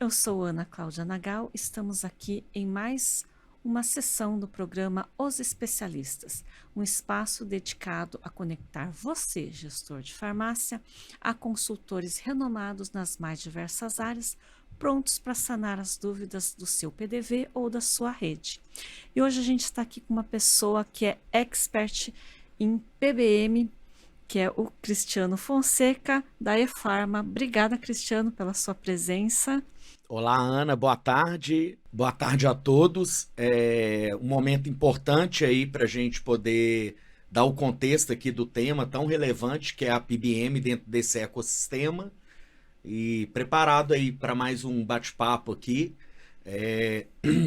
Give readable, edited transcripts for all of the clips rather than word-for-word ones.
Eu sou Ana Cláudia Nagal, estamos aqui em mais uma sessão do programa Os Especialistas, um espaço dedicado a conectar você, gestor de farmácia, a consultores renomados nas mais diversas áreas, prontos para sanar as dúvidas do seu PDV ou da sua rede. E hoje a gente está aqui com uma pessoa que é expert em PBM, que é o Cristiano Fonseca, da Efarma. Obrigada, Cristiano, pela sua presença. Olá, Ana, boa tarde. Boa tarde a todos. É um momento importante aí para a gente poder dar o contexto aqui do tema tão relevante que é a PBM dentro desse ecossistema. E preparado aí para mais um bate-papo aqui, é,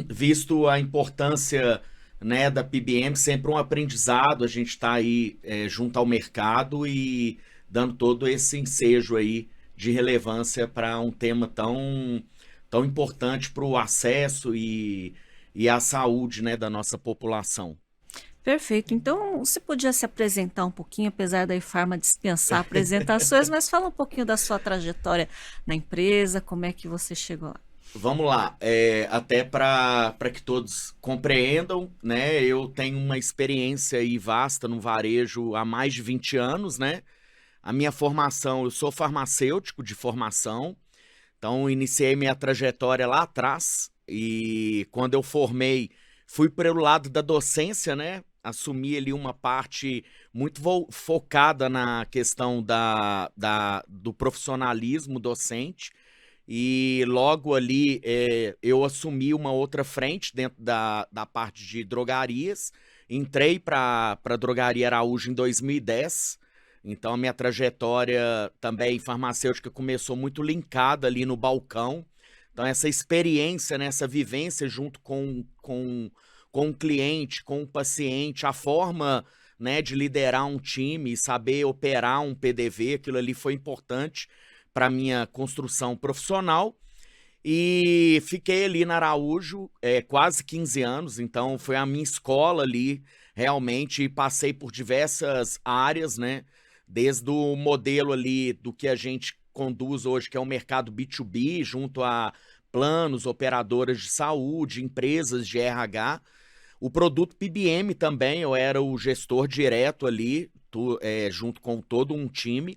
visto a importância, né, da PBM, sempre um aprendizado, a gente está aí junto ao mercado e dando todo esse ensejo aí de relevância para um tema tão importante para o acesso e a saúde, né, da nossa população. Perfeito. Então, você podia se apresentar um pouquinho, apesar da Efarma dispensar apresentações, mas fala um pouquinho da sua trajetória na empresa, como é que você chegou lá. Vamos lá, até para que todos compreendam, né? Eu tenho uma experiência aí vasta no varejo há mais de 20 anos, né? A minha formação, eu sou farmacêutico de formação, então iniciei minha trajetória lá atrás e quando eu formei, fui para o lado da docência, né? Assumi ali uma parte muito focada na questão do profissionalismo docente. E logo ali eu assumi uma outra frente dentro da parte de drogarias. Entrei para a Drogaria Araújo em 2010. Então a minha trajetória também farmacêutica começou muito linkada ali no balcão. Então essa experiência, né, essa vivência junto com o cliente, com o paciente, a forma, né, de liderar um time, saber operar um PDV, aquilo ali foi importante para minha construção profissional e fiquei ali na Araújo quase 15 anos, então foi a minha escola ali realmente e passei por diversas áreas, né? Desde o modelo ali do que a gente conduz hoje, que é o mercado B2B, junto a planos, operadoras de saúde, empresas de RH, o produto PBM também, eu era o gestor direto ali, junto com todo um time.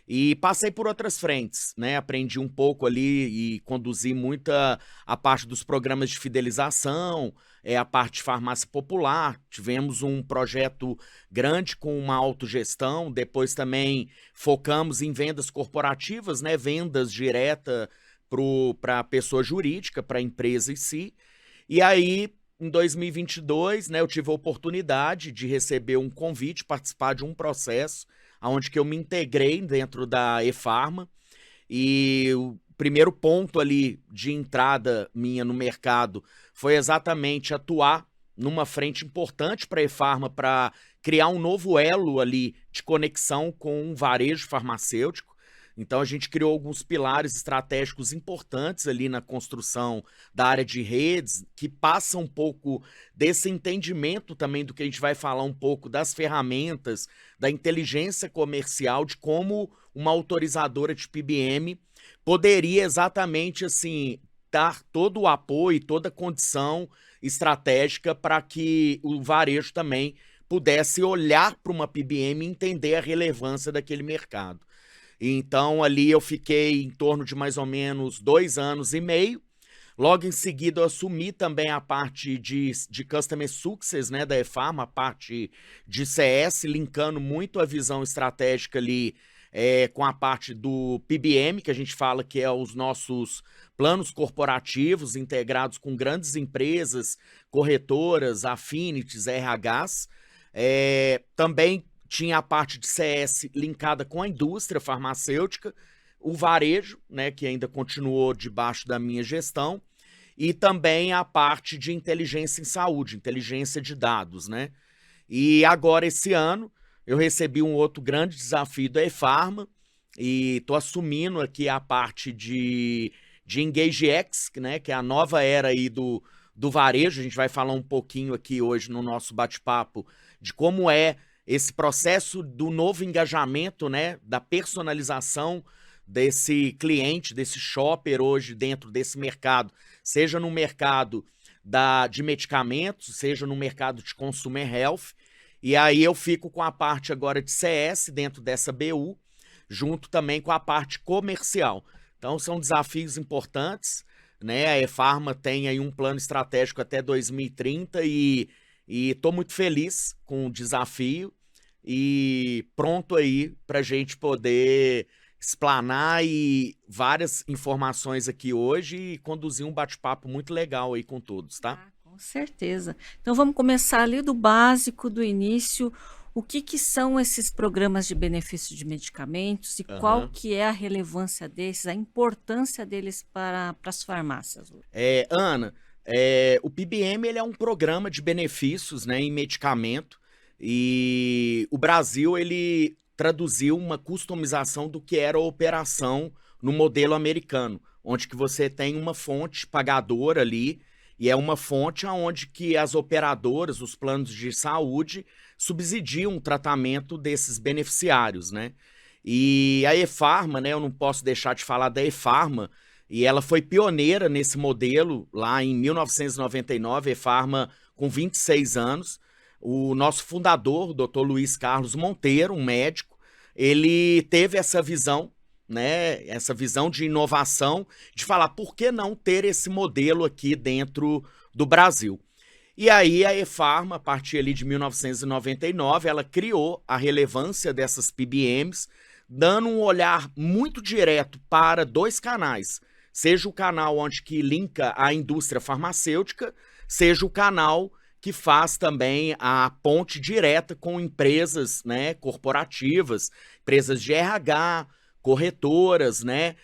E passei por outras frentes, né? Aprendi um pouco ali e conduzi muita a parte dos programas de fidelização, a parte de farmácia popular. Tivemos um projeto grande com uma autogestão. Depois também focamos em vendas corporativas, né? Vendas direta para a pessoa jurídica, para a empresa em si. E aí, em 2022, né, eu tive a oportunidade de receber um convite, participar de um processo onde que eu me integrei dentro da Efarma e o primeiro ponto ali de entrada minha no mercado foi exatamente atuar numa frente importante para a Efarma para criar um novo elo ali de conexão com um varejo farmacêutico. Então a gente criou alguns pilares estratégicos importantes ali na construção da área de redes, que passa um pouco desse entendimento também do que a gente vai falar um pouco das ferramentas, da inteligência comercial, de como uma autorizadora de PBM poderia exatamente assim dar todo o apoio, toda a condição estratégica para que o varejo também pudesse olhar para uma PBM e entender a relevância daquele mercado. Então, ali eu fiquei em torno de mais ou menos 2 anos e meio. Logo em seguida, eu assumi também a parte de Customer Success, né, da Efarma, a parte de CS, linkando muito a visão estratégica ali com a parte do PBM, que a gente fala que é os nossos planos corporativos integrados com grandes empresas, corretoras, affinities, RHs. Também tinha a parte de CS linkada com a indústria farmacêutica, o varejo, né, que ainda continuou debaixo da minha gestão, e também a parte de inteligência em saúde, inteligência de dados, né? E agora, esse ano, eu recebi um outro grande desafio da Efarma e estou assumindo aqui a parte de EngageX, né, que é a nova era aí do varejo. A gente vai falar um pouquinho aqui hoje no nosso bate-papo de como é esse processo do novo engajamento, né, da personalização desse cliente, desse shopper hoje dentro desse mercado, seja no mercado de medicamentos, seja no mercado de consumer health. E aí eu fico com a parte agora de CS dentro dessa BU, junto também com a parte comercial. Então são desafios importantes, né? A E-Pharma tem aí um plano estratégico até 2030 e estou muito feliz com o desafio e pronto aí para a gente poder explanar e várias informações aqui hoje e conduzir um bate-papo muito legal aí com todos, tá? Ah, com certeza. Então vamos começar ali do básico, do início. O que que são esses programas de benefício de medicamentos e qual Aham. que é a relevância desses, a importância deles para as farmácias hoje? Ana, o PBM ele é um programa de benefícios, né, em medicamento e o Brasil ele traduziu uma customização do que era a operação no modelo americano, onde que você tem uma fonte pagadora ali e é uma fonte onde que as operadoras, os planos de saúde subsidiam o tratamento desses beneficiários, né? E a E-Pharma, né, eu não posso deixar de falar da E-Pharma, e ela foi pioneira nesse modelo lá em 1999, E-Pharma com 26 anos. O nosso fundador, o Dr. Luiz Carlos Monteiro, um médico, ele teve essa visão, né, essa visão de inovação, de falar por que não ter esse modelo aqui dentro do Brasil. E aí a E-Pharma, a partir ali de 1999, ela criou a relevância dessas PBMs, dando um olhar muito direto para dois canais, seja o canal onde que linka a indústria farmacêutica, seja o canal que faz também a ponte direta com empresas, né, corporativas, empresas de RH, corretoras, né,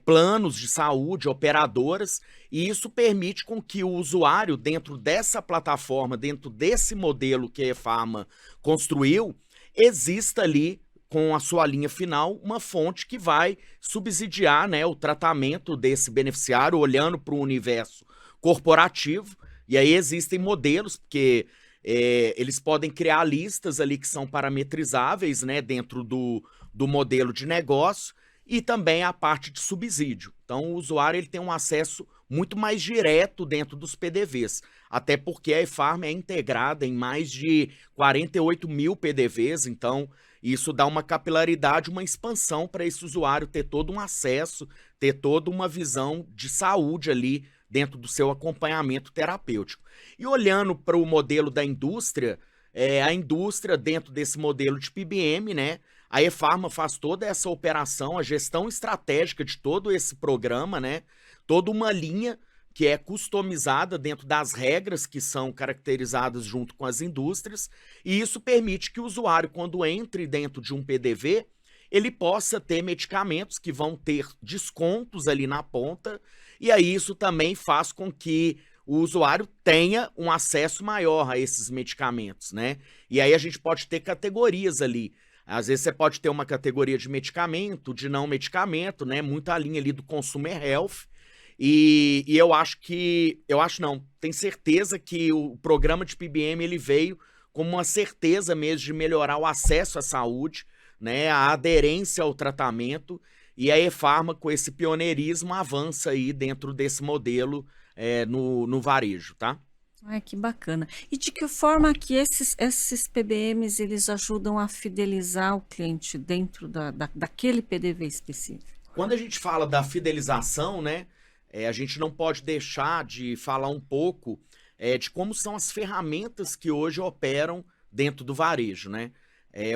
planos de saúde, operadoras, e isso permite com que o usuário, dentro dessa plataforma, dentro desse modelo que a E-Pharma construiu, exista ali com a sua linha final, uma fonte que vai subsidiar, né, o tratamento desse beneficiário, olhando para o universo corporativo. E aí existem modelos, porque eles podem criar listas ali que são parametrizáveis, né, dentro do modelo de negócio, e também a parte de subsídio. Então o usuário ele tem um acesso muito mais direto dentro dos PDVs, até porque a E-Pharma é integrada em mais de 48 mil PDVs, então isso dá uma capilaridade, uma expansão para esse usuário ter todo um acesso, ter toda uma visão de saúde ali dentro do seu acompanhamento terapêutico. E olhando para o modelo da indústria, a indústria dentro desse modelo de PBM, né, a E-Pharma faz toda essa operação, a gestão estratégica de todo esse programa, né, toda uma linha que é customizada dentro das regras que são caracterizadas junto com as indústrias, e isso permite que o usuário, quando entre dentro de um PDV, ele possa ter medicamentos que vão ter descontos ali na ponta, e aí isso também faz com que o usuário tenha um acesso maior a esses medicamentos, né? E aí a gente pode ter categorias ali. Às vezes você pode ter uma categoria de medicamento, de não medicamento, né? Muita linha ali do consumer health. E eu acho não, tenho certeza que o programa de PBM ele veio como uma certeza mesmo de melhorar o acesso à saúde, né? A aderência ao tratamento. E a E-Pharma, com esse pioneirismo, avança aí dentro desse modelo no varejo, tá? Ai, que bacana. E de que forma que esses PBMs eles ajudam a fidelizar o cliente dentro daquele PDV específico? Quando a gente fala da fidelização, né, a gente não pode deixar de falar um pouco de como são as ferramentas que hoje operam dentro do varejo, né?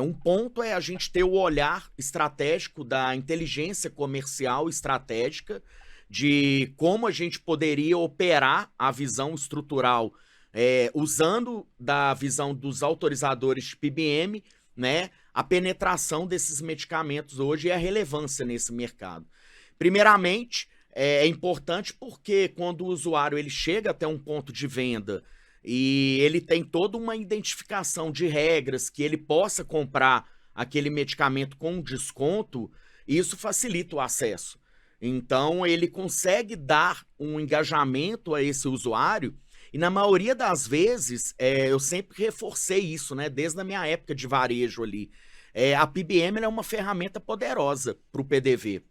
Um ponto é a gente ter o olhar estratégico da inteligência comercial estratégica, de como a gente poderia operar a visão estrutural, usando da visão dos autorizadores de PBM, né, a penetração desses medicamentos hoje e a relevância nesse mercado. Primeiramente, é importante porque quando o usuário ele chega até um ponto de venda e ele tem toda uma identificação de regras que ele possa comprar aquele medicamento com desconto, isso facilita o acesso. Então, ele consegue dar um engajamento a esse usuário e, na maioria das vezes, eu sempre reforcei isso, né? Desde a minha época de varejo ali. A PBM ela é uma ferramenta poderosa para o PDV.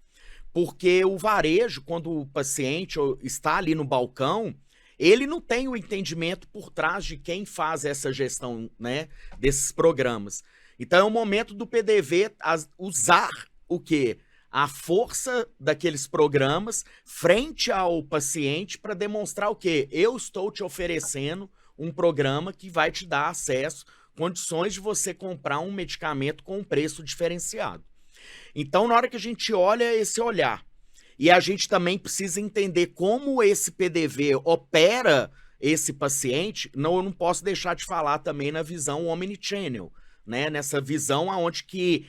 Porque o varejo, quando o paciente está ali no balcão, ele não tem o entendimento por trás de quem faz essa gestão, né, desses programas. Então é o momento do PDV usar o quê? A força daqueles programas frente ao paciente para demonstrar o quê? Eu estou te oferecendo um programa que vai te dar acesso, condições de você comprar um medicamento com um preço diferenciado. Então, na hora que a gente olha esse olhar, e a gente também precisa entender como esse PDV opera esse paciente, não, eu não posso deixar de falar também na visão omnichannel, né? Nessa visão onde que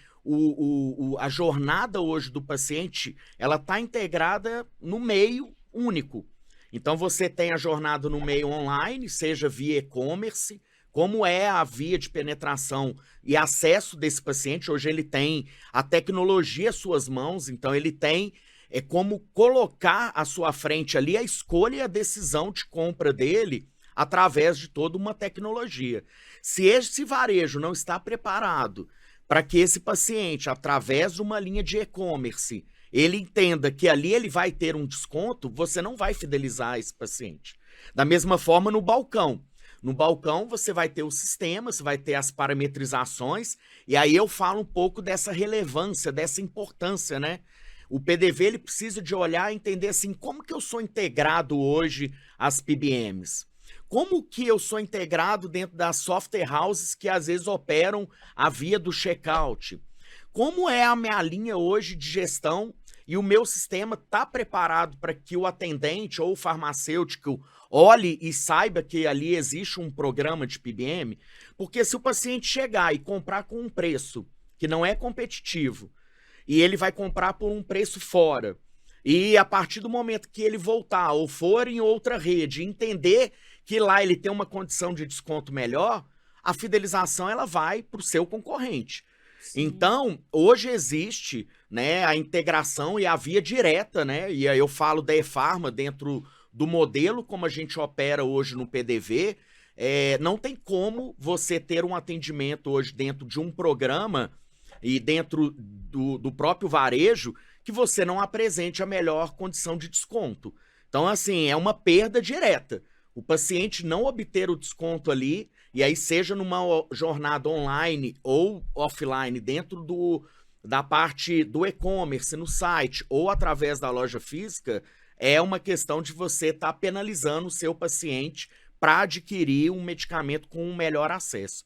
a jornada hoje do paciente, ela está integrada no meio único. Então, você tem a jornada no meio online, seja via e-commerce, como é a via de penetração e acesso desse paciente. Hoje ele tem a tecnologia às suas mãos, então ele tem como colocar à sua frente ali a escolha e a decisão de compra dele através de toda uma tecnologia. Se esse varejo não está preparado para que esse paciente, através de uma linha de e-commerce, ele entenda que ali ele vai ter um desconto, você não vai fidelizar esse paciente. Da mesma forma no balcão. No balcão você vai ter o sistema, você vai ter as parametrizações, e aí eu falo um pouco dessa relevância, dessa importância, né? O PDV ele precisa de olhar e entender assim, como que eu sou integrado hoje às PBMs? Como que eu sou integrado dentro das software houses que às vezes operam a via do checkout? Como é a minha linha hoje de gestão e o meu sistema está preparado para que o atendente ou o farmacêutico olhe e saiba que ali existe um programa de PBM? Porque se o paciente chegar e comprar com um preço que não é competitivo, e ele vai comprar por um preço fora, e a partir do momento que ele voltar ou for em outra rede, entender que lá ele tem uma condição de desconto melhor, a fidelização ela vai para o seu concorrente. Sim. Então, hoje existe, né, a integração e a via direta, né? E aí eu falo da e-Pharma dentro do modelo como a gente opera hoje no PDV. Não tem como você ter um atendimento hoje dentro de um programa e dentro do próprio varejo que você não apresente a melhor condição de desconto. Então, assim, é uma perda direta. O paciente não obter o desconto ali, e aí seja numa jornada online ou offline, dentro da parte do e-commerce, no site, ou através da loja física, é uma questão de você estar penalizando o seu paciente para adquirir um medicamento com um melhor acesso.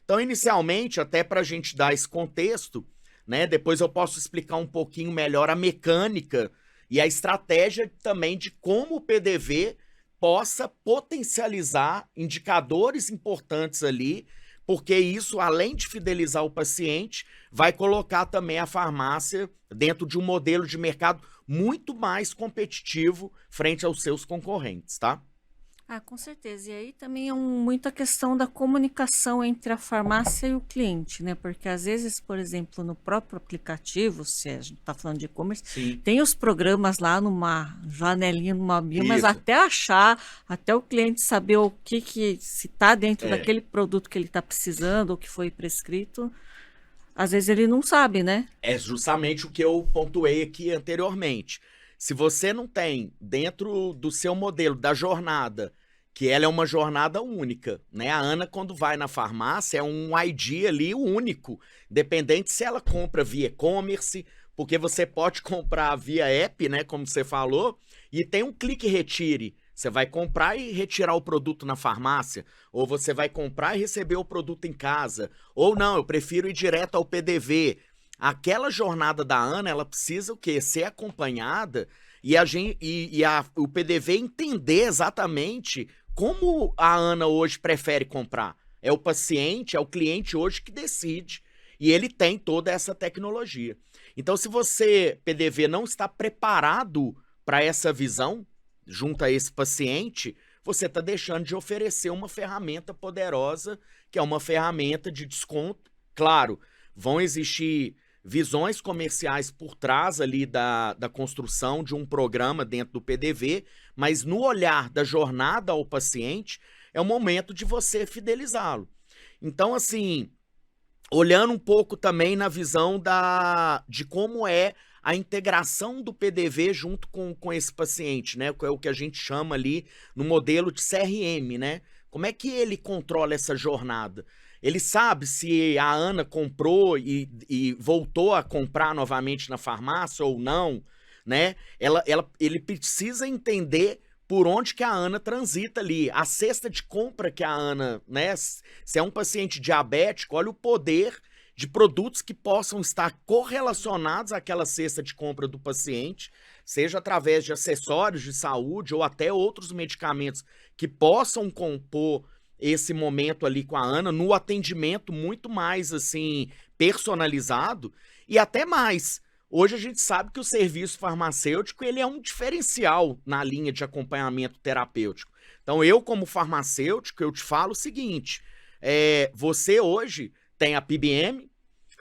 Então, inicialmente, até para a gente dar esse contexto, né, depois eu posso explicar um pouquinho melhor a mecânica e a estratégia também de como o PDV possa potencializar indicadores importantes ali, porque isso, além de fidelizar o paciente, vai colocar também a farmácia dentro de um modelo de mercado muito mais competitivo frente aos seus concorrentes, tá? Ah, com certeza. E aí também é muita questão da comunicação entre a farmácia e o cliente, né? Porque às vezes, por exemplo, no próprio aplicativo, se a gente está falando de e-commerce, tem os programas lá numa janelinha, numa bio, mas até achar, até o cliente saber o que se está dentro daquele produto que ele está precisando, ou que foi prescrito, às vezes ele não sabe, né? É justamente o que eu pontuei aqui anteriormente. Se você não tem dentro do seu modelo da jornada, que ela é uma jornada única, né? A Ana, quando vai na farmácia, é um ID ali único, independente se ela compra via e-commerce, porque você pode comprar via app, né? Como você falou, e tem um clique e retire. Você vai comprar e retirar o produto na farmácia, ou você vai comprar e receber o produto em casa, ou não, eu prefiro ir direto ao PDV. Aquela jornada da Ana, ela precisa o quê? Ser acompanhada e o PDV entender exatamente como a Ana hoje prefere comprar. É o paciente, é o cliente hoje que decide e ele tem toda essa tecnologia. Então, se você, PDV, não está preparado para essa visão junto a esse paciente, você está deixando de oferecer uma ferramenta poderosa, que é uma ferramenta de desconto. Claro, vão existir visões comerciais por trás ali da construção de um programa dentro do PDV, mas no olhar da jornada ao paciente, é o momento de você fidelizá-lo. Então, assim, olhando um pouco também na visão de como é a integração do PDV junto com esse paciente, né? Que é o que a gente chama ali no modelo de CRM, né? Como é que ele controla essa jornada? Ele sabe se a Ana comprou e voltou a comprar novamente na farmácia ou não, né? Ele precisa entender por onde que a Ana transita ali. A cesta de compra que a Ana, né? Se é um paciente diabético, olha o poder de produtos que possam estar correlacionados àquela cesta de compra do paciente, seja através de acessórios de saúde ou até outros medicamentos que possam compor esse momento ali com a Ana, no atendimento muito mais, assim, personalizado e até mais. Hoje a gente sabe que o serviço farmacêutico ele é um diferencial na linha de acompanhamento terapêutico. Então eu, como farmacêutico, eu te falo o seguinte, você hoje tem a PBM,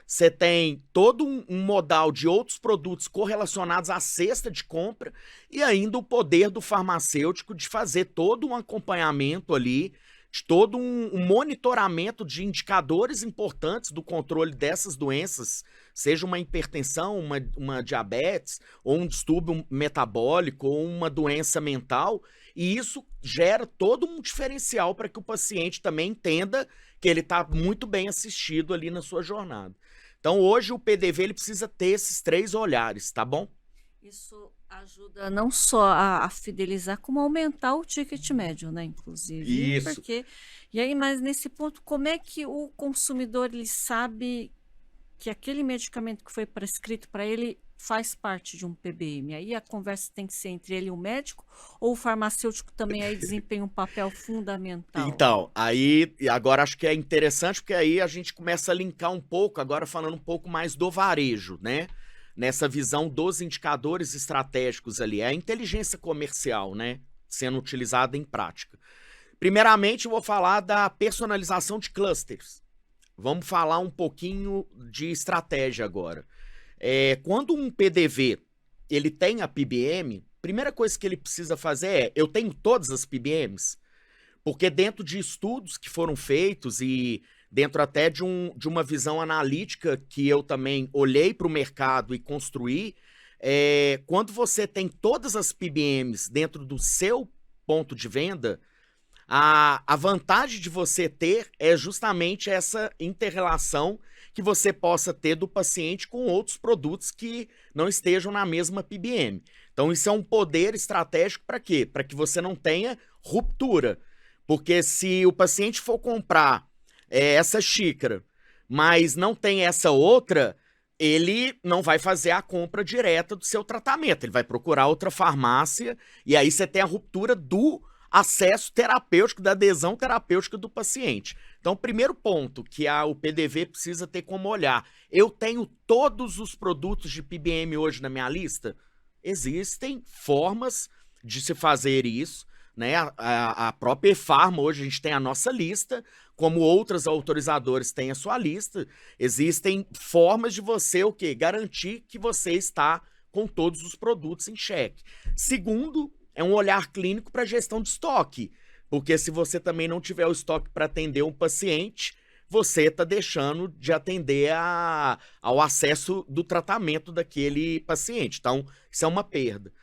você tem todo um modal de outros produtos correlacionados à cesta de compra e ainda o poder do farmacêutico de fazer todo um acompanhamento ali, de todo um monitoramento de indicadores importantes do controle dessas doenças, seja uma hipertensão, uma diabetes, ou um distúrbio metabólico, ou uma doença mental, e isso gera todo um diferencial para que o paciente também entenda que ele está muito bem assistido ali na sua jornada. Então, hoje, o PDV ele precisa ter esses 3 olhares, tá bom? Isso ajuda não só a fidelizar, como aumentar o ticket médio, né, inclusive, Isso. porque e aí, mas nesse ponto, como é que o consumidor ele sabe que aquele medicamento que foi prescrito para ele faz parte de um PBM? Aí a conversa tem que ser entre ele e o médico, ou o farmacêutico também aí desempenha um papel fundamental? Então, aí, agora acho que é interessante, porque aí a gente começa a linkar um pouco, agora falando um pouco mais do varejo, né? Nessa visão dos indicadores estratégicos ali, é a inteligência comercial, né? Sendo utilizada em prática. Primeiramente, eu vou falar da personalização de clusters. Vamos falar um pouquinho de estratégia agora. Quando um PDV ele tem a PBM, primeira coisa que ele precisa fazer é, eu tenho todas as PBMs? Porque dentro de estudos que foram feitos e dentro até de uma visão analítica que eu também olhei para o mercado e construí, quando você tem todas as PBMs dentro do seu ponto de venda, a vantagem de você ter é justamente essa inter-relação que você possa ter do paciente com outros produtos que não estejam na mesma PBM. Então isso é um poder estratégico para quê? Para que você não tenha ruptura. Porque se o paciente for comprar essa xícara, mas não tem essa outra, ele não vai fazer a compra direta do seu tratamento. Ele vai procurar outra farmácia e aí você tem a ruptura do acesso terapêutico, da adesão terapêutica do paciente. Então, o primeiro ponto que o PDV precisa ter como olhar, eu tenho todos os produtos de PBM hoje na minha lista? Existem formas de se fazer isso, né? A própria eFarma hoje a gente tem a nossa lista, como outros autorizadores têm a sua lista. Existem formas de você o quê? Garantir que você está com todos os produtos em xeque. Segundo, é um olhar clínico para a gestão de estoque, porque se você também não tiver o estoque para atender um paciente, você está deixando de atender ao acesso do tratamento daquele paciente. Então, isso é uma perda.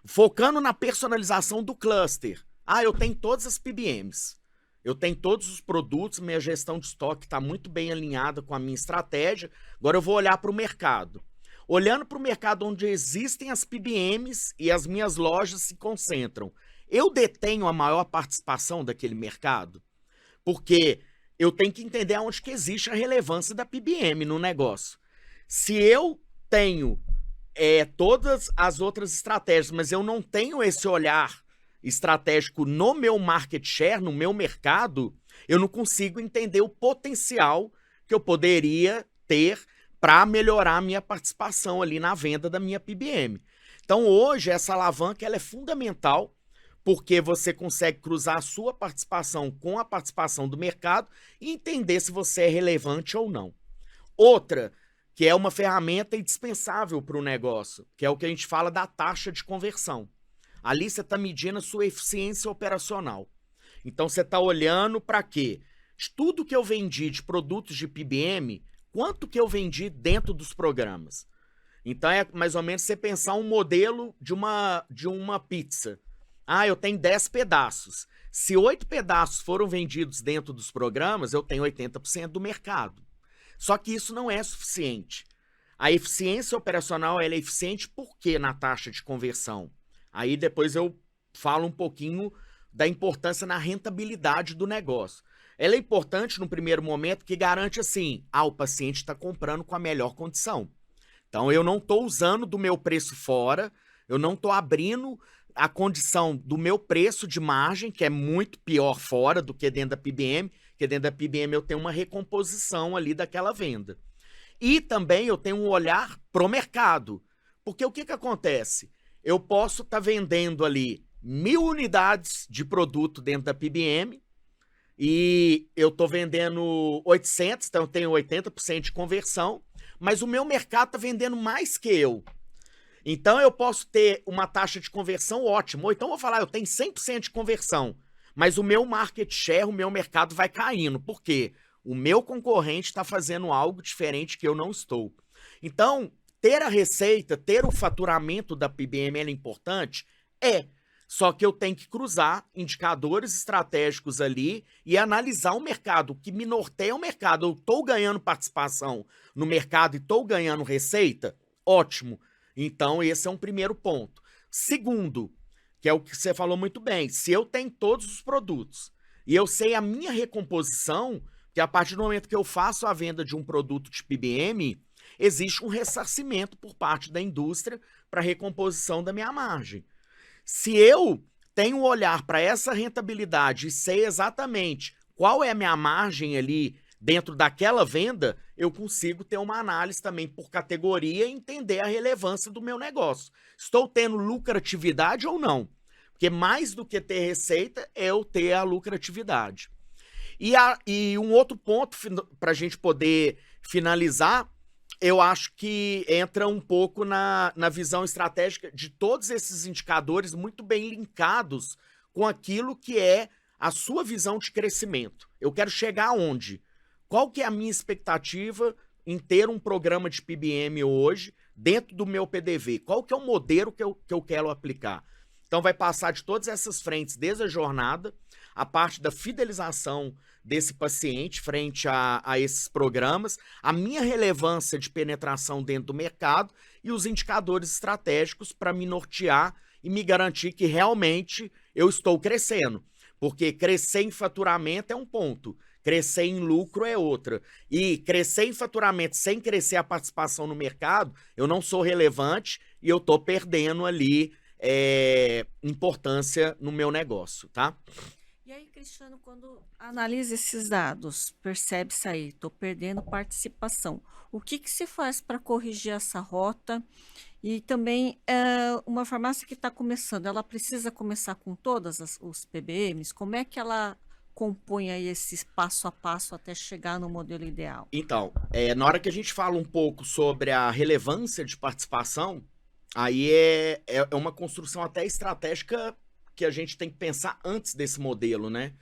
Focando na personalização do cluster. Eu tenho todas as PBMs, eu tenho todos os produtos, minha gestão de estoque está muito bem alinhada com a minha estratégia, agora eu vou olhar para o mercado. Olhando para o mercado onde existem as PBMs e as minhas lojas se concentram, eu detenho a maior participação daquele mercado? Porque eu tenho que entender onde que existe a relevância da PBM no negócio. Se eu tenho todas as outras estratégias, mas eu não tenho esse olhar estratégico no meu market share, no meu mercado, eu não consigo entender o potencial que eu poderia ter para melhorar a minha participação ali na venda da minha PBM. Então hoje essa alavanca ela é fundamental porque você consegue cruzar a sua participação com a participação do mercado e entender se você é relevante ou não. Outra, que é uma ferramenta indispensável para o negócio, que é o que a gente fala da taxa de conversão. Ali você está medindo a sua eficiência operacional. Então você está olhando para quê? De tudo que eu vendi de produtos de PBM, quanto que eu vendi dentro dos programas? Então é mais ou menos você pensar um modelo de uma pizza. Ah, eu tenho 10 pedaços. Se 8 pedaços foram vendidos dentro dos programas, eu tenho 80% do mercado. Só que isso não é suficiente. A eficiência operacional ela é eficiente por quê na taxa de conversão? Aí depois eu falo um pouquinho da importância na rentabilidade do negócio. Ela é importante no primeiro momento que garante assim, o paciente está comprando com a melhor condição. Então eu não estou usando do meu preço fora, eu não estou abrindo a condição do meu preço de margem, que é muito pior fora do que dentro da PBM, porque dentro da PBM eu tenho uma recomposição ali daquela venda. E também eu tenho um olhar pro mercado. Porque o que acontece? Eu posso estar vendendo ali 1.000 unidades de produto dentro da PBM e eu estou vendendo 800, então eu tenho 80% de conversão, mas o meu mercado está vendendo mais que eu. Então eu posso ter uma taxa de conversão ótima. Ou então eu vou falar, eu tenho 100% de conversão, mas o meu market share, o meu mercado vai caindo. Por quê? O meu concorrente está fazendo algo diferente que eu não estou. Então, ter a receita, ter o faturamento da PBM é importante? É. Só que eu tenho que cruzar indicadores estratégicos ali e analisar o mercado. O que me norteia é o mercado. Eu estou ganhando participação no mercado e estou ganhando receita? Ótimo. Então, esse é um primeiro ponto. Segundo, que é o que você falou muito bem, se eu tenho todos os produtos e eu sei a minha recomposição, que a partir do momento que eu faço a venda de um produto de PBM, existe um ressarcimento por parte da indústria para recomposição da minha margem. Se eu tenho um olhar para essa rentabilidade e sei exatamente qual é a minha margem ali dentro daquela venda, eu consigo ter uma análise também por categoria e entender a relevância do meu negócio. Estou tendo lucratividade ou não? Porque mais do que ter receita é eu ter a lucratividade. E um outro ponto para a gente poder finalizar, eu acho que entra um pouco na visão estratégica de todos esses indicadores muito bem linkados com aquilo que é a sua visão de crescimento. Eu quero chegar aonde? Qual que é a minha expectativa em ter um programa de PBM hoje dentro do meu PDV? Qual que é o modelo que eu quero aplicar? Então vai passar de todas essas frentes, desde a jornada, a parte da fidelização desse paciente frente a esses programas, a minha relevância de penetração dentro do mercado e os indicadores estratégicos para me nortear e me garantir que realmente eu estou crescendo. Porque crescer em faturamento é um ponto, crescer em lucro é outra. E crescer em faturamento sem crescer a participação no mercado, eu não sou relevante e eu estou perdendo ali importância no meu negócio, tá? E aí, Cristiano, quando analisa esses dados, percebe-se aí, estou perdendo participação. O que que se faz para corrigir essa rota? E também, uma farmácia que está começando, ela precisa começar com todas os PBMs? Como é que ela compõe aí esse passo a passo até chegar no modelo ideal? Então, na hora que a gente fala um pouco sobre a relevância de participação, aí é uma construção até estratégica que a gente tem que pensar antes desse modelo, né?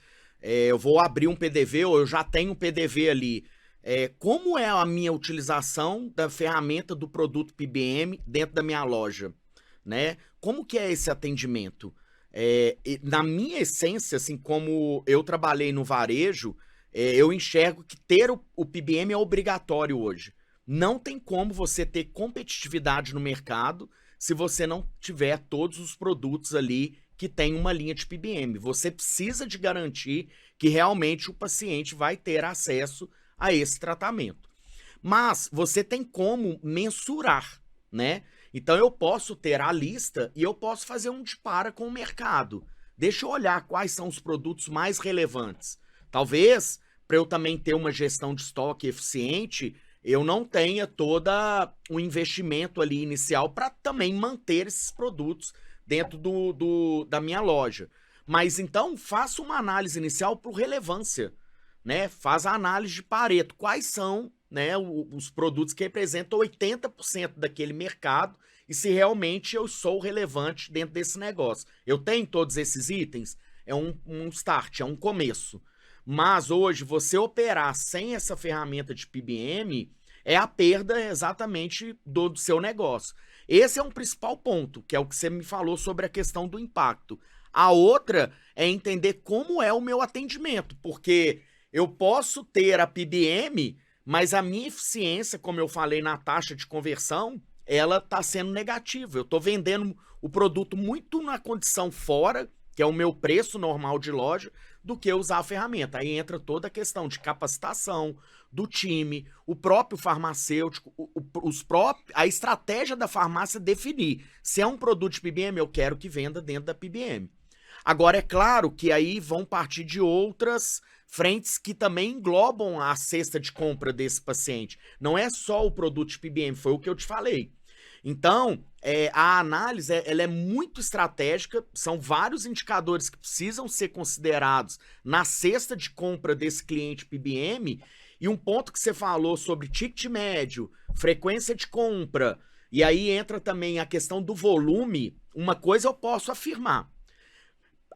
Eu vou abrir um PDV ou eu já tenho um PDV ali. Como é a minha utilização da ferramenta do produto PBM dentro da minha loja, né? Como que é esse atendimento? Na minha essência, assim, como eu trabalhei no varejo, eu enxergo que ter o PBM é obrigatório hoje. Não tem como você ter competitividade no mercado se você não tiver todos os produtos ali que tem uma linha de PBM. Você precisa de garantir que realmente o paciente vai ter acesso a esse tratamento. Mas você tem como mensurar, né? Então eu posso ter a lista e eu posso fazer um dispara com o mercado. Deixa eu olhar quais são os produtos mais relevantes. Talvez, para eu também ter uma gestão de estoque eficiente, eu não tenha todo o investimento ali inicial para também manter esses produtos dentro da minha loja. Mas então faça uma análise inicial por relevância, né? Faz a análise de Pareto. Quais são, né, os produtos que representam 80% daquele mercado e se realmente eu sou relevante dentro desse negócio. Eu tenho todos esses itens? É um start, é um começo. Mas hoje, você operar sem essa ferramenta de PBM é a perda exatamente do seu negócio. Esse é um principal ponto, que é o que você me falou sobre a questão do impacto. A outra é entender como é o meu atendimento, porque eu posso ter a PBM, mas a minha eficiência, como eu falei na taxa de conversão, ela está sendo negativa. Eu estou vendendo o produto muito na condição fora, que é o meu preço normal de loja, do que usar a ferramenta. Aí entra toda a questão de capacitação do time, o próprio farmacêutico, a estratégia da farmácia definir. Se é um produto de PBM, eu quero que venda dentro da PBM. Agora, é claro que aí vão partir de outras frentes que também englobam a cesta de compra desse paciente. Não é só o produto de PBM, foi o que eu te falei. Então, a análise ela é muito estratégica, são vários indicadores que precisam ser considerados na cesta de compra desse cliente PBM, e um ponto que você falou sobre ticket médio, frequência de compra, e aí entra também a questão do volume. Uma coisa eu posso afirmar: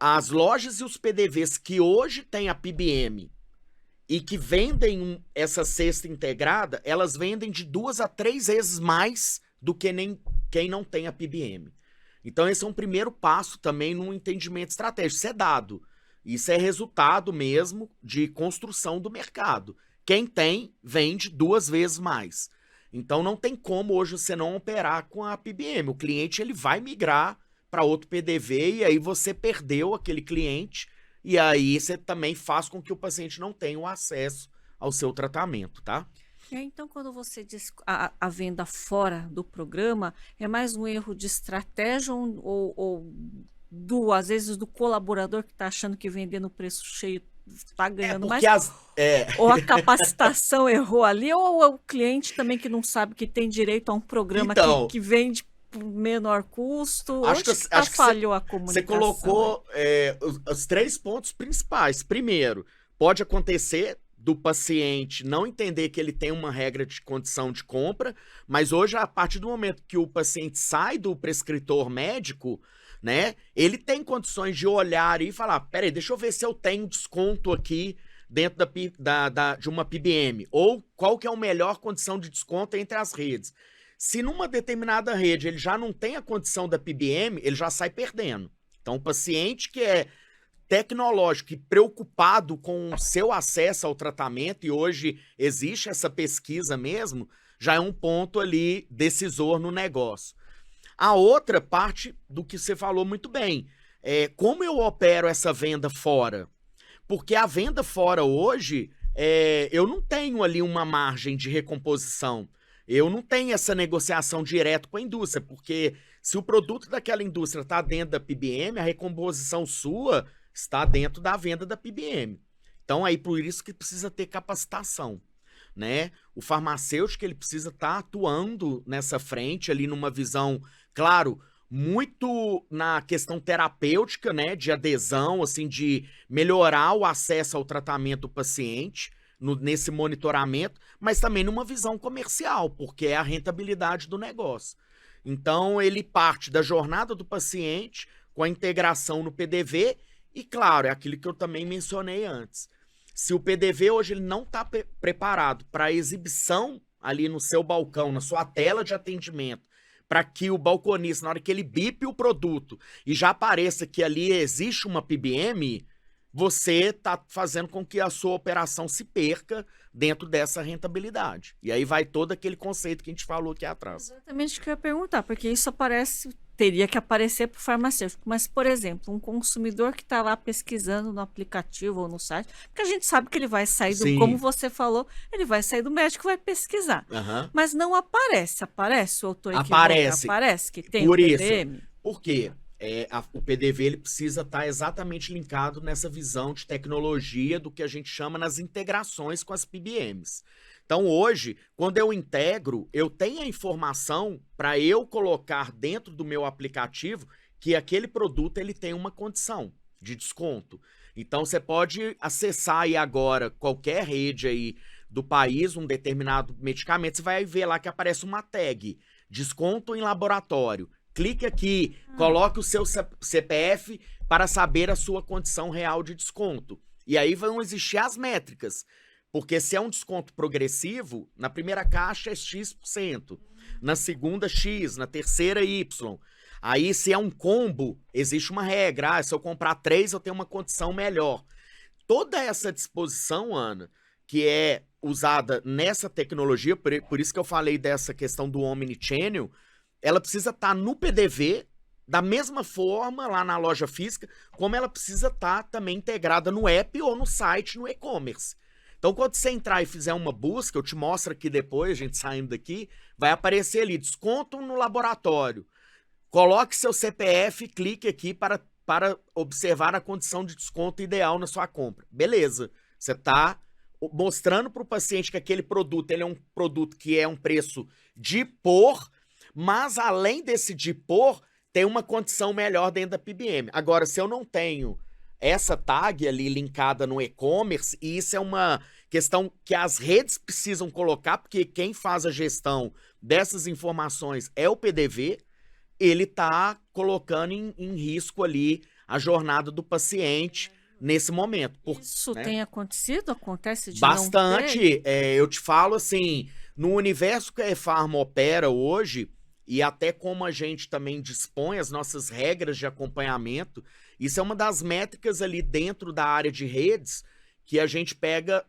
as lojas e os PDVs que hoje têm a PBM e que vendem essa cesta integrada, elas vendem de 2 a 3 vezes mais do que quem não tem a PBM. Então esse é um primeiro passo também no entendimento estratégico. Isso é dado. Isso é resultado mesmo de construção do mercado. Quem tem, vende 2 vezes mais. Então não tem como hoje você não operar com a PBM. O cliente ele vai migrar para outro PDV e aí você perdeu aquele cliente e aí você também faz com que o paciente não tenha o acesso ao seu tratamento, tá? Então, quando você diz a venda fora do programa, é mais um erro de estratégia ou às vezes, do colaborador que está achando que vender no preço cheio está ganhando mais? Ou a capacitação errou ali, ou é o cliente também que não sabe que tem direito a um programa Então, que vende por menor custo? Acho que falhou a comunicação? Você colocou os 3 pontos principais. Primeiro, pode acontecer do paciente não entender que ele tem uma regra de condição de compra, mas hoje, a partir do momento que o paciente sai do prescritor médico, né, ele tem condições de olhar e falar: peraí, deixa eu ver se eu tenho desconto aqui dentro de uma PBM, ou qual que é a melhor condição de desconto entre as redes. Se numa determinada rede ele já não tem a condição da PBM, ele já sai perdendo. Então, o paciente que é tecnológico e preocupado com o seu acesso ao tratamento, e hoje existe essa pesquisa mesmo, já é um ponto ali decisor no negócio. A outra parte do que você falou muito bem, como eu opero essa venda fora? Porque a venda fora hoje, eu não tenho ali uma margem de recomposição. Eu não tenho essa negociação direto com a indústria, porque se o produto daquela indústria está dentro da PBM, a recomposição sua está dentro da venda da PBM. Então, aí por isso que precisa ter capacitação, né? O farmacêutico ele precisa estar atuando nessa frente, ali numa visão, claro, muito na questão terapêutica, né? De adesão, assim, de melhorar o acesso ao tratamento do paciente, nesse monitoramento, mas também numa visão comercial, porque é a rentabilidade do negócio. Então, ele parte da jornada do paciente com a integração no PDV e, claro, é aquilo que eu também mencionei antes. Se o PDV hoje ele não está preparado para exibição ali no seu balcão, na sua tela de atendimento, para que o balconista, na hora que ele bipe o produto e já apareça que ali existe uma PBM, você está fazendo com que a sua operação se perca dentro dessa rentabilidade. E aí vai todo aquele conceito que a gente falou aqui atrás. Exatamente o que eu ia perguntar, porque isso teria que aparecer para o farmacêutico. Mas, por exemplo, um consumidor que está lá pesquisando no aplicativo ou no site, porque a gente sabe que ele vai sair como você falou, ele vai sair do médico e vai pesquisar. Uhum. Mas não aparece. Aparece o autor Aparece que tem por o PBM? Isso. Por quê? O PDV ele precisa estar exatamente linkado nessa visão de tecnologia do que a gente chama nas integrações com as PBMs. Então hoje, quando eu integro, eu tenho a informação para eu colocar dentro do meu aplicativo que aquele produto ele tem uma condição de desconto. Então você pode acessar aí agora qualquer rede aí do país, um determinado medicamento, você vai ver lá que aparece uma tag, desconto em laboratório. Clique aqui, coloque o seu CPF para saber a sua condição real de desconto. E aí vão existir as métricas, Porque se é um desconto progressivo, na primeira caixa é X%, na segunda X, na terceira Y. Aí, se é um combo, existe uma regra. Se eu comprar 3, eu tenho uma condição melhor. Toda essa disposição, Ana, que é usada nessa tecnologia, por isso que eu falei dessa questão do Omnichannel, ela precisa estar no PDV, da mesma forma, lá na loja física, como ela precisa estar também integrada no app ou no site, no e-commerce. Então, quando você entrar e fizer uma busca, eu te mostro aqui depois, a gente saindo daqui, vai aparecer ali, desconto no laboratório. Coloque seu CPF e clique aqui para observar a condição de desconto ideal na sua compra. Beleza, você está mostrando para o paciente que aquele produto ele é um produto que é um preço de por, mas além desse de por, tem uma condição melhor dentro da PBM. Agora, se eu não tenho essa tag ali linkada no e-commerce, e isso é uma questão que as redes precisam colocar, porque quem faz a gestão dessas informações é o PDV, ele está colocando em risco ali a jornada do paciente nesse momento. Isso tem acontecido? Acontece de bastante. Eu te falo assim, no universo que a eFarma opera hoje, e até como a gente também dispõe as nossas regras de acompanhamento, isso é uma das métricas ali dentro da área de redes, que a gente pega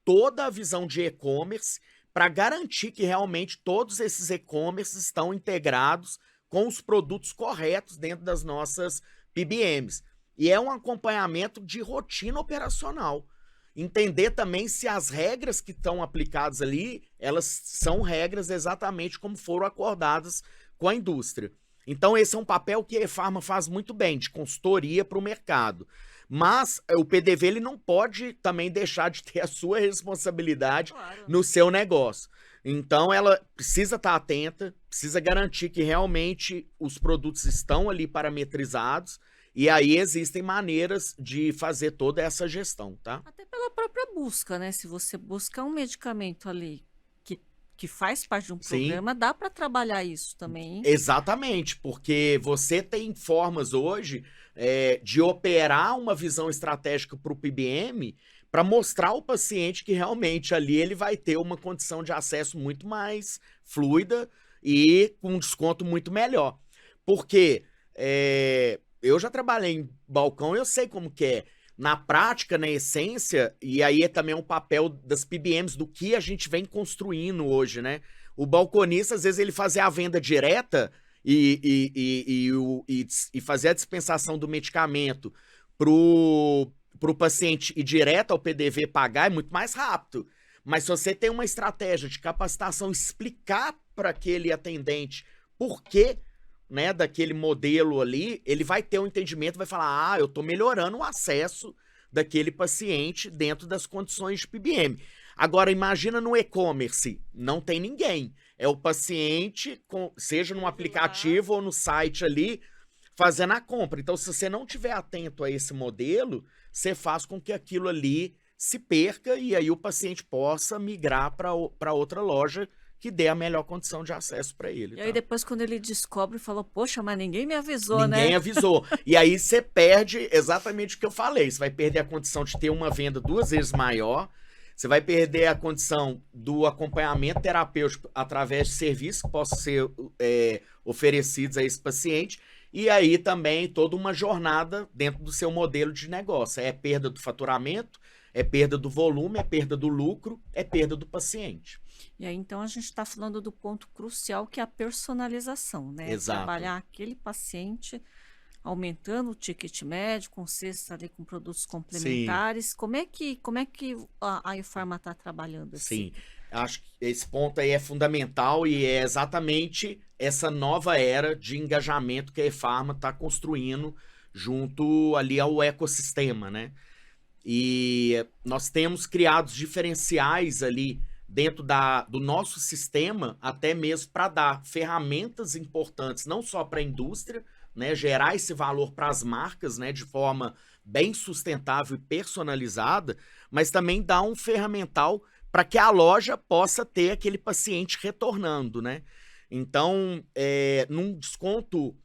toda a visão de e-commerce para garantir que realmente todos esses e-commerces estão integrados com os produtos corretos dentro das nossas PBMs. E é um acompanhamento de rotina operacional. Entender também se as regras que estão aplicadas ali, elas são regras exatamente como foram acordadas com a indústria. Então esse é um papel que a eFarma faz muito bem, de consultoria para o mercado. Mas o PDV ele não pode também deixar de ter a sua responsabilidade no seu negócio. Então ela precisa estar atenta, precisa garantir que realmente os produtos estão ali parametrizados, e aí existem maneiras de fazer toda essa gestão, tá? Até pela própria busca, né? Se você busca um medicamento ali que faz parte de um programa, dá para trabalhar isso também. Exatamente, porque você tem formas hoje de operar uma visão estratégica para o PBM para mostrar ao paciente que realmente ali ele vai ter uma condição de acesso muito mais fluida e com um desconto muito melhor. Porque eu já trabalhei em balcão, eu sei como que é. Na prática, na essência, e aí é também um papel das PBMs, do que a gente vem construindo hoje, né? O balconista, às vezes, ele fazia a venda direta e fazer a dispensação do medicamento pro paciente ir direto ao PDV pagar é muito mais rápido. Mas se você tem uma estratégia de capacitação, explicar para aquele atendente por que, né, daquele modelo ali, ele vai ter um entendimento, vai falar, eu tô melhorando o acesso daquele paciente dentro das condições de PBM. Agora, imagina no e-commerce, não tem ninguém. É o paciente, seja no aplicativo ou no site ali, fazendo a compra. Então, se você não estiver atento a esse modelo, você faz com que aquilo ali se perca e aí o paciente possa migrar para outra loja que dê a melhor condição de acesso para ele. E aí depois quando ele descobre, falou, poxa, mas ninguém me avisou, né? Ninguém avisou. E aí você perde exatamente o que eu falei. Você vai perder a condição de ter uma venda 2 vezes maior, você vai perder a condição do acompanhamento terapêutico através de serviços que possam ser oferecidos a esse paciente, e aí também toda uma jornada dentro do seu modelo de negócio. É perda do faturamento, é perda do volume, é perda do lucro, é perda do paciente. E aí, então, a gente está falando do ponto crucial, que é a personalização, né? Exato. Trabalhar aquele paciente, aumentando o ticket médio, com cesta ali com produtos complementares. Sim. Como é que a eFarma está trabalhando assim? Sim, acho que esse ponto aí é fundamental e é exatamente essa nova era de engajamento que a eFarma está construindo junto ali ao ecossistema, né? E nós temos criado diferenciais ali dentro do nosso sistema, até mesmo para dar ferramentas importantes, não só para a indústria, né, gerar esse valor para as marcas, né, de forma bem sustentável e personalizada, mas também dar um ferramental para que a loja possa ter aquele paciente retornando, né? Então, num desconto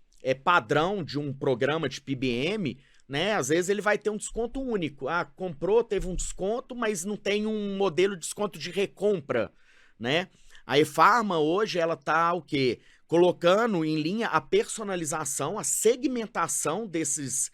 padrão de um programa de PBM, né? Às vezes ele vai ter um desconto único. Ah, comprou, teve um desconto, mas não tem um modelo de desconto de recompra, né? A E-Pharma hoje, ela tá o quê? Colocando em linha a personalização, a segmentação desses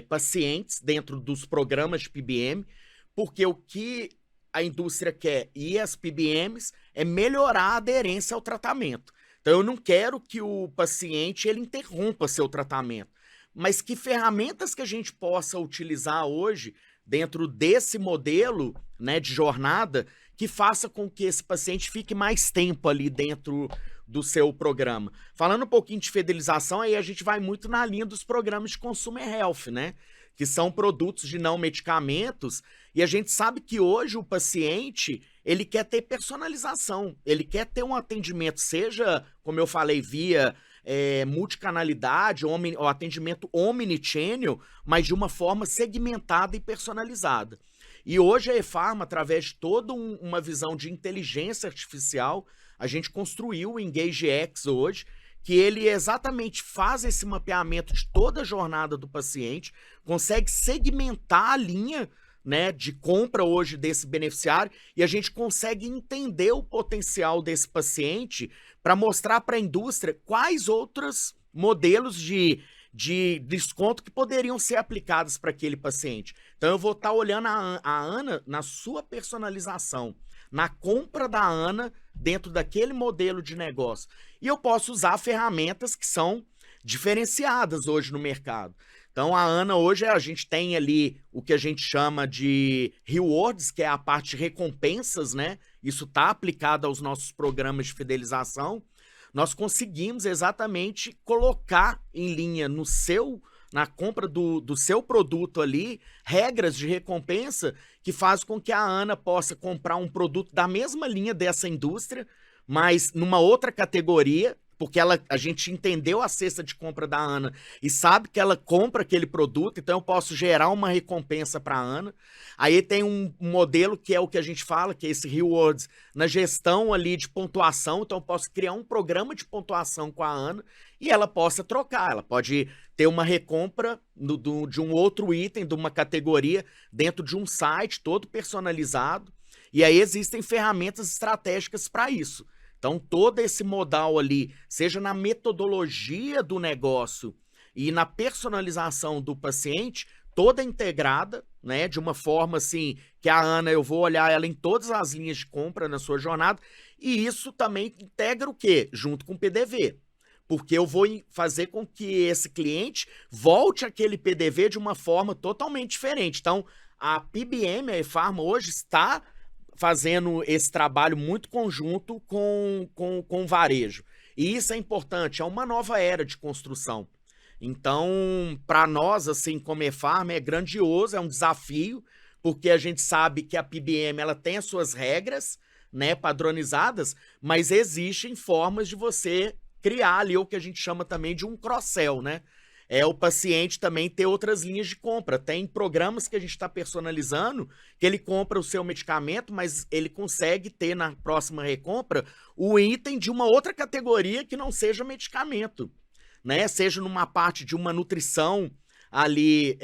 pacientes dentro dos programas de PBM, porque o que a indústria quer e as PBMs é melhorar a aderência ao tratamento. Então, eu não quero que o paciente ele interrompa seu tratamento, mas que ferramentas que a gente possa utilizar hoje dentro desse modelo, né, de jornada que faça com que esse paciente fique mais tempo ali dentro do seu programa. Falando um pouquinho de fidelização, aí a gente vai muito na linha dos programas de Consumer Health, né? Que são produtos de não medicamentos, e a gente sabe que hoje o paciente, ele quer ter personalização, ele quer ter um atendimento, seja, como eu falei, via multicanalidade, ou atendimento omnichannel, mas de uma forma segmentada e personalizada. E hoje a E-Pharma, através de toda uma visão de inteligência artificial, a gente construiu o EngageX hoje, que ele exatamente faz esse mapeamento de toda a jornada do paciente, consegue segmentar a linha, né, de compra hoje desse beneficiário, e a gente consegue entender o potencial desse paciente para mostrar para a indústria quais outros modelos de desconto que poderiam ser aplicados para aquele paciente. Então eu vou estar olhando a Ana na sua personalização, na compra da Ana dentro daquele modelo de negócio. E eu posso usar ferramentas que são diferenciadas hoje no mercado. Então a Ana hoje a gente tem ali o que a gente chama de rewards, que é a parte de recompensas, né? Isso está aplicado aos nossos programas de fidelização. Nós conseguimos exatamente colocar em linha na compra do seu produto ali, regras de recompensa que faz com que a Ana possa comprar um produto da mesma linha dessa indústria, mas numa outra categoria, porque a gente entendeu a cesta de compra da Ana e sabe que ela compra aquele produto, então eu posso gerar uma recompensa para a Ana. Aí tem um modelo que é o que a gente fala, que é esse rewards na gestão ali de pontuação, então eu posso criar um programa de pontuação com a Ana e ela possa trocar, ela pode ter uma recompra de um outro item, de uma categoria, dentro de um site todo personalizado, e aí existem ferramentas estratégicas para isso. Então, todo esse modal ali, seja na metodologia do negócio e na personalização do paciente, toda integrada, né, de uma forma assim, que a Ana, eu vou olhar ela em todas as linhas de compra na sua jornada, e isso também integra o quê? Junto com o PDV. Porque eu vou fazer com que esse cliente volte aquele PDV de uma forma totalmente diferente. Então, a PBM, a E-Pharma, hoje está fazendo esse trabalho muito conjunto com o varejo. E isso é importante, é uma nova era de construção. Então, para nós, assim, como E-Pharma, é grandioso, é um desafio, porque a gente sabe que a PBM ela tem as suas regras, né, padronizadas, mas existem formas de você criar ali o que a gente chama também de um cross-sell, né? É o paciente também ter outras linhas de compra. Tem programas que a gente está personalizando, que ele compra o seu medicamento, mas ele consegue ter na próxima recompra o item de uma outra categoria que não seja medicamento, né? Seja numa parte de uma nutrição ali,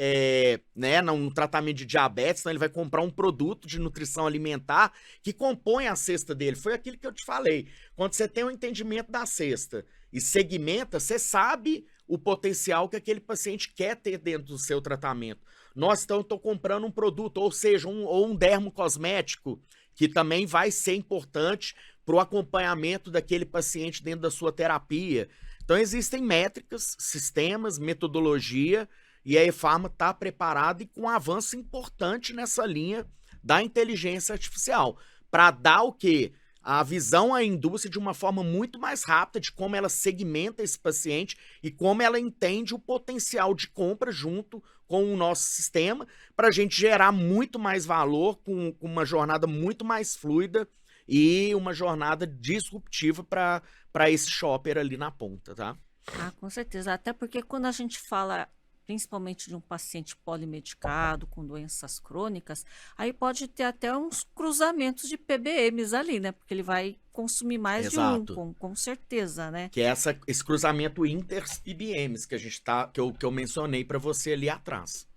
né, num tratamento de diabetes, então ele vai comprar um produto de nutrição alimentar que compõe a cesta dele. Foi aquilo que eu te falei. Quando você tem um entendimento da cesta e segmenta, você sabe o potencial que aquele paciente quer ter dentro do seu tratamento. Nós então estou comprando um produto, ou seja, ou um dermocosmético, que também vai ser importante para o acompanhamento daquele paciente dentro da sua terapia. Então existem métricas, sistemas, metodologia, e a E-Pharma está preparada e com um avanço importante nessa linha da inteligência artificial, para dar o quê? A visão à indústria de uma forma muito mais rápida de como ela segmenta esse paciente e como ela entende o potencial de compra junto com o nosso sistema, para a gente gerar muito mais valor, com uma jornada muito mais fluida e uma jornada disruptiva para esse shopper ali na ponta, tá? Ah, com certeza. Até porque quando a gente fala principalmente de um paciente polimedicado, com doenças crônicas, aí pode ter até uns cruzamentos de PBMs ali, né? Porque ele vai consumir mais de um, Exato. com certeza, né? Que é esse cruzamento inter-IBMs que a gente tá, que eu mencionei para você ali atrás.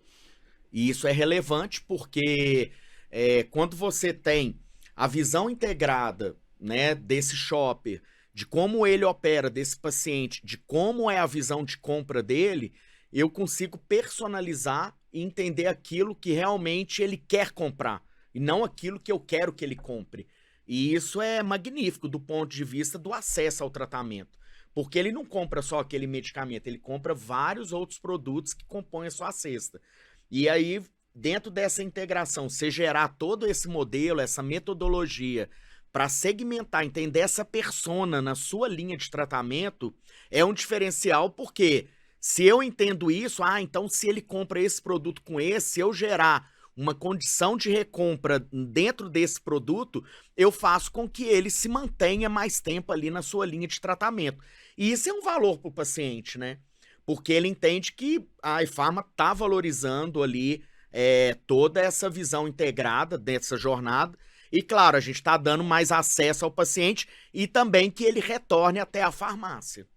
E isso é relevante porque quando você tem a visão integrada, né, desse shopper, de como ele opera, desse paciente, de como é a visão de compra dele, eu consigo personalizar e entender aquilo que realmente ele quer comprar, e não aquilo que eu quero que ele compre. E isso é magnífico do ponto de vista do acesso ao tratamento. Porque ele não compra só aquele medicamento, ele compra vários outros produtos que compõem a sua cesta. E aí, dentro dessa integração, você gerar todo esse modelo, essa metodologia para segmentar, entender essa persona na sua linha de tratamento, é um diferencial porque se eu entendo isso, então se ele compra esse produto com esse, se eu gerar uma condição de recompra dentro desse produto, eu faço com que ele se mantenha mais tempo ali na sua linha de tratamento. E isso é um valor para o paciente, né? Porque ele entende que a eFarma está valorizando ali toda essa visão integrada dessa jornada. E, claro, a gente está dando mais acesso ao paciente e também que ele retorne até a farmácia.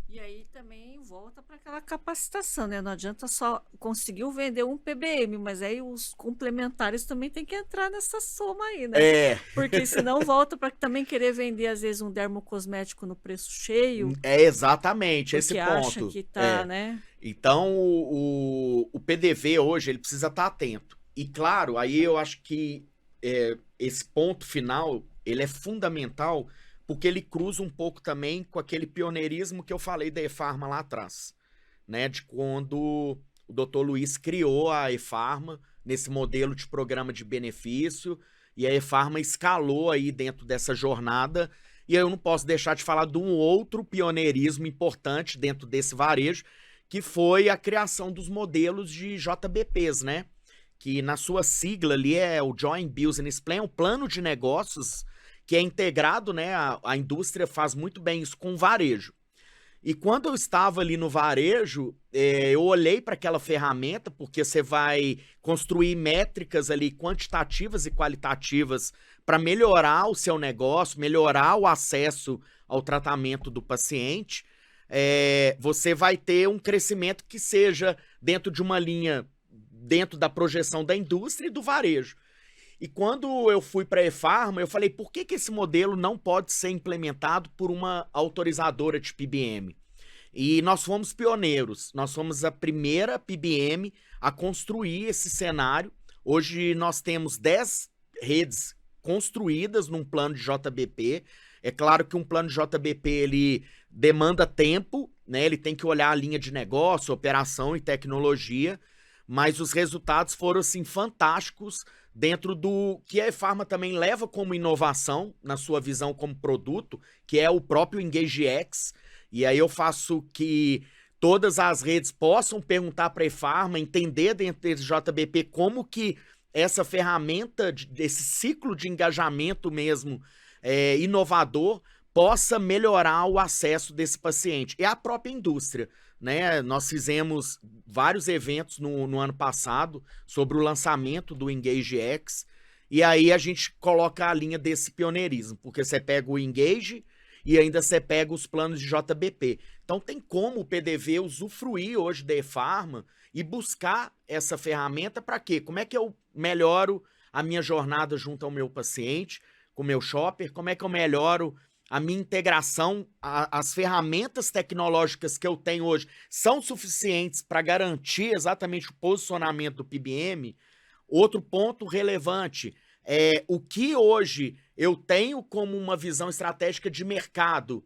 E aí também volta para aquela capacitação, né? Não adianta só conseguir vender um PBM, mas aí os complementares também tem que entrar nessa soma aí, né? Porque senão volta para também querer vender, às vezes, um dermocosmético no preço cheio. É exatamente esse porque ponto. acha que tá, né? Então, o PDV hoje, ele precisa estar atento. E, claro, aí eu acho que esse ponto final, ele é fundamental porque ele cruza um pouco também com aquele pioneirismo que eu falei da eFarma lá atrás, né? De quando o Dr. Luiz criou a eFarma nesse modelo de programa de benefício e a eFarma escalou aí dentro dessa jornada. E eu não posso deixar de falar de um outro pioneirismo importante dentro desse varejo, que foi a criação dos modelos de JBPs, né? Que na sua sigla ali é o Joint Business Plan, um plano de negócios que é integrado, né? A indústria faz muito bem isso com o varejo. E quando eu estava ali no varejo, eu olhei para aquela ferramenta, porque você vai construir métricas ali quantitativas e qualitativas para melhorar o seu negócio, melhorar o acesso ao tratamento do paciente. Você vai ter um crescimento que seja dentro de uma linha, dentro da projeção da indústria e do varejo. E quando eu fui para a eFarma, eu falei, por que esse modelo não pode ser implementado por uma autorizadora de PBM? E nós fomos pioneiros, nós fomos a primeira PBM a construir esse cenário. Hoje nós temos 10 redes construídas num plano de JBP. É claro que um plano de JBP, ele demanda tempo, né? Ele tem que olhar a linha de negócio, operação e tecnologia, mas os resultados foram, assim, fantásticos dentro do que a eFarma também leva como inovação na sua visão como produto, que é o próprio EngageX. E aí eu faço que todas as redes possam perguntar para a eFarma, entender dentro desse JBP como que essa ferramenta, desse ciclo de engajamento mesmo inovador, possa melhorar o acesso desse paciente. E a própria indústria, né? Nós fizemos vários eventos no ano passado sobre o lançamento do EngageX, e aí a gente coloca a linha desse pioneirismo, porque você pega o Engage e ainda você pega os planos de JBP. Então tem como o PDV usufruir hoje da eFarma e buscar essa ferramenta para quê? Como é que eu melhoro a minha jornada junto ao meu paciente, com o meu shopper? Como é que eu melhoro a minha integração? As ferramentas tecnológicas que eu tenho hoje são suficientes para garantir exatamente o posicionamento do PBM? Outro ponto relevante é o que hoje eu tenho como uma visão estratégica de mercado.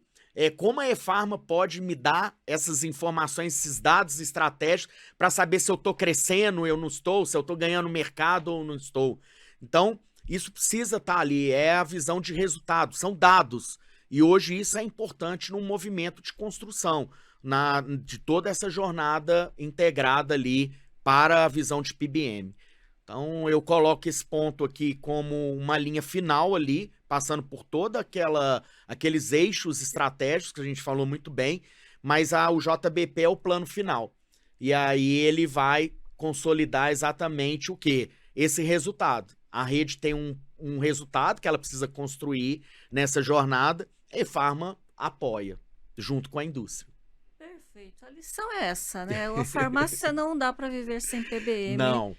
Como a eFarma pode me dar essas informações, esses dados estratégicos para saber se eu estou crescendo, eu não estou, se eu estou ganhando mercado ou não estou. Então, isso precisa estar ali, é a visão de resultado, são dados. E hoje isso é importante num movimento de construção, de toda essa jornada integrada ali para a visão de PBM. Então eu coloco esse ponto aqui como uma linha final ali, passando por toda aqueles eixos estratégicos que a gente falou muito bem, mas o JBP é o plano final. e aí ele vai consolidar exatamente o quê? Esse resultado. A rede tem um resultado que ela precisa construir nessa jornada e Pharma apoia, junto com a indústria. Perfeito. A lição é essa, né? A farmácia não dá para viver sem PBM. Não.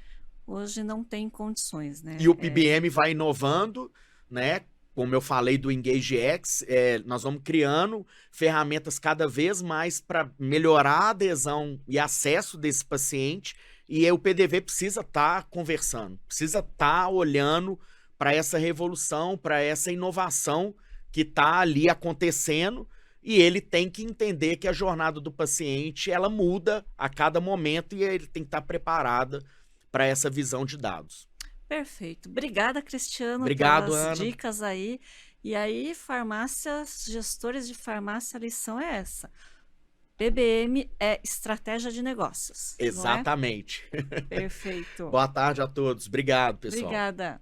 Hoje não tem condições, né? E o PBM vai inovando, né? Como eu falei do EngageX, nós vamos criando ferramentas cada vez mais para melhorar a adesão e acesso desse paciente. E o PDV precisa estar conversando, precisa estar olhando para essa revolução, para essa inovação que está ali acontecendo. E ele tem que entender que a jornada do paciente ela muda a cada momento e ele tem que estar preparado para essa visão de dados. Perfeito. Obrigada, Cristiano, Obrigado, pelas Ana. dicas aí. E aí, farmácias, gestores de farmácia, a lição é essa. PBM é estratégia de negócios. Exatamente. Não é? Perfeito. Boa tarde a todos. Obrigado, pessoal. Obrigada.